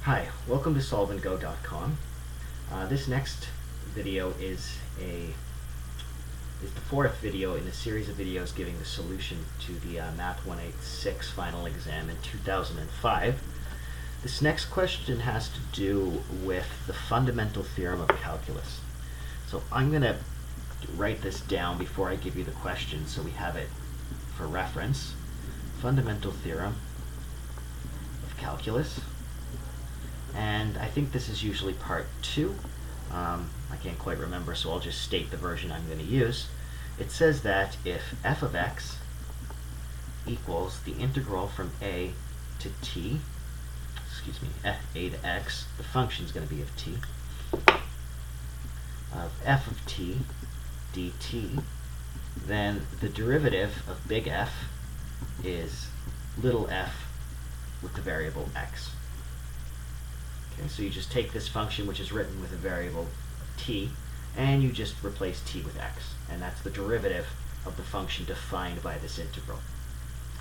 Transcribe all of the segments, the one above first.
Hi, welcome to solveandgo.com. This next video is the fourth video in a series of videos giving the solution to the MAT186 final exam in 2005. This next question has to do with the fundamental theorem of calculus. So I'm going to write this down before I give you the question so we have it for reference. Fundamental theorem of calculus. And I think this is usually part 2. I can't quite remember, so I'll just state the version I'm going to use. It says that if f of x equals the integral from a to t, a to x, the function is going to be of t, of f of t dt, then the derivative of big F is little f with the variable x. Okay, so you just take this function, which is written with a variable t, and you just replace t with x. And that's the derivative of the function defined by this integral.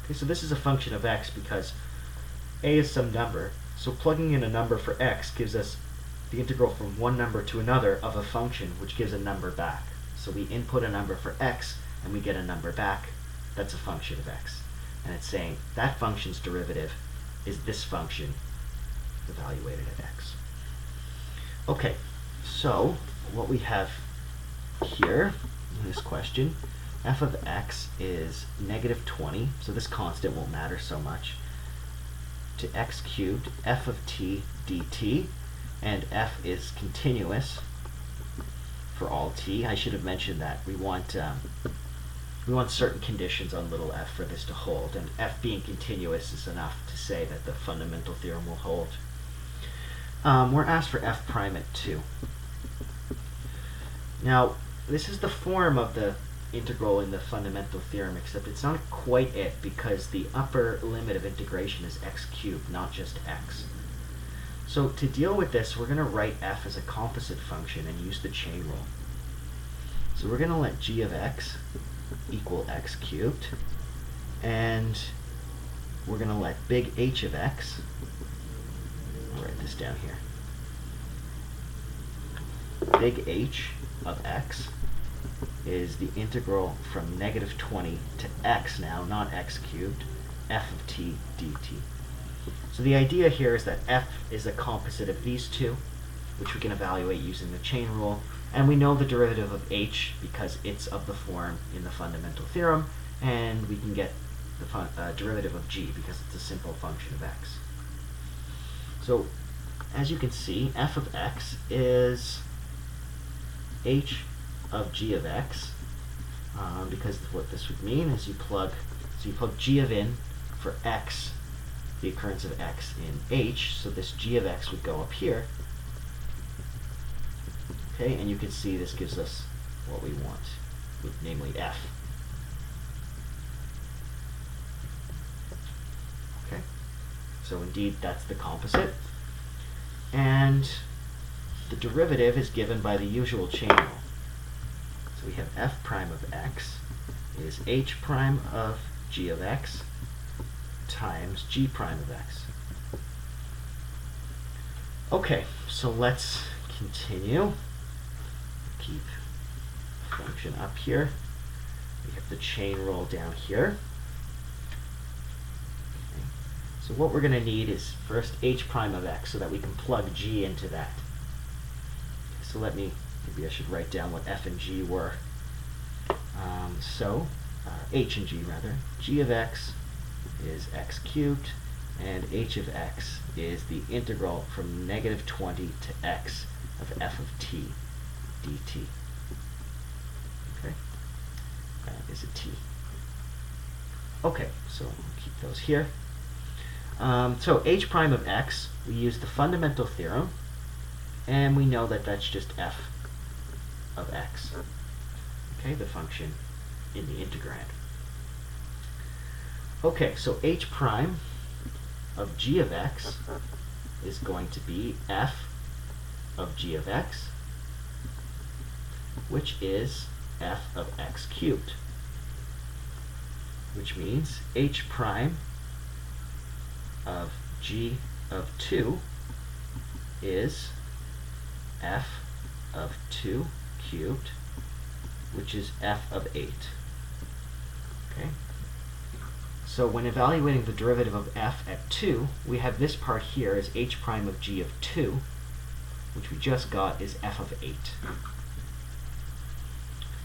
Okay, so this is a function of x because a is some number. So plugging in a number for x gives us the integral from one number to another of a function, which gives a number back. So we input a number for x, and we get a number back. That's a function of x. And it's saying that function's derivative is this function evaluated at x. Okay, so what we have here in this question, f of x is negative 20, so this constant won't matter so much, to x cubed f of t dt, and f is continuous for all t. I should have mentioned that. We want certain conditions on little f for this to hold, and f being continuous is enough to say that the fundamental theorem will hold. We're asked for f prime at 2. Now, this is the form of the integral in the fundamental theorem, except it's not quite it because the upper limit of integration is x cubed, not just x. So to deal with this, we're going to write f as a composite function and use the chain rule. So we're going to let g of x equal x cubed, and we're going to let big H of x, I'll write this down here, big H of x is the integral from negative 20 to x now, not x cubed, f of t dt. So the idea here is that f is a composite of these two, which we can evaluate using the chain rule, and we know the derivative of h because it's of the form in the fundamental theorem, and we can get the derivative of g because it's a simple function of x. So as you can see, f of x is h of g of x, because what this would mean is you plug g of in for x, the occurrence of x in h, so this g of x would go up here. Okay, and you can see this gives us what we want, namely f. Okay, so indeed that's the composite, and the derivative is given by the usual chain rule. So we have f prime of x is h prime of g of x times g prime of x. Okay, so let's continue. Keep the function up here. We have the chain rule down here. Okay. So what we're going to need is first h prime of x so that we can plug g into that. So maybe I should write down what f and g were. H and g rather. G of x is x cubed, and h of x is the integral from negative 20 to x of f of t dt. Okay, that is a t. Okay, so we'll keep those here. So h prime of x, we use the fundamental theorem, and we know that that's just f of x. Okay, the function in the integrand. Okay, so h prime of g of x is going to be f of g of x, which is f of x cubed, which means h prime of g of 2 is f of 2 cubed, which is f of 8. Okay? So when evaluating the derivative of f at 2, we have this part here as h prime of g of 2, which we just got is f of 8.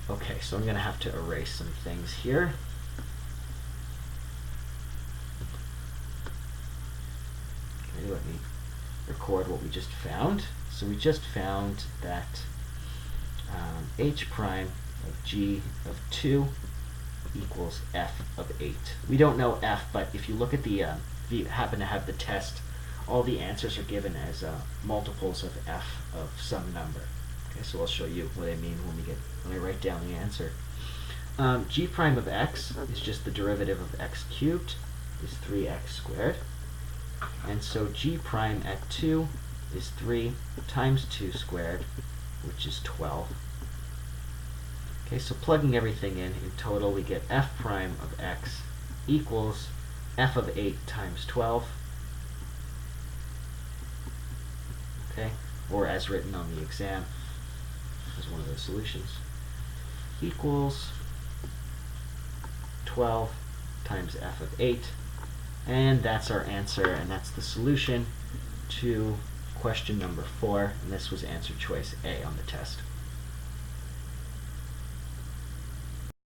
Okay, so I'm going to have to erase some things here. Okay, let me record what we just found. So we just found that h prime of g of 2 equals f of 8. We don't know f, but if you look at the, if you happen to have the test, all the answers are given as multiples of f of some number. Okay, so I'll show you what I mean when I write down the answer. G prime of x is just the derivative of x cubed, is 3x squared. And so g prime at 2 is 3 times 2 squared, which is 12. Okay, so plugging everything in total, we get f prime of x equals f of 8 times 12. Okay, or as written on the exam as one of the solutions, equals 12 times f of 8. And that's our answer, and that's the solution to question number 4, and this was answer choice A on the test.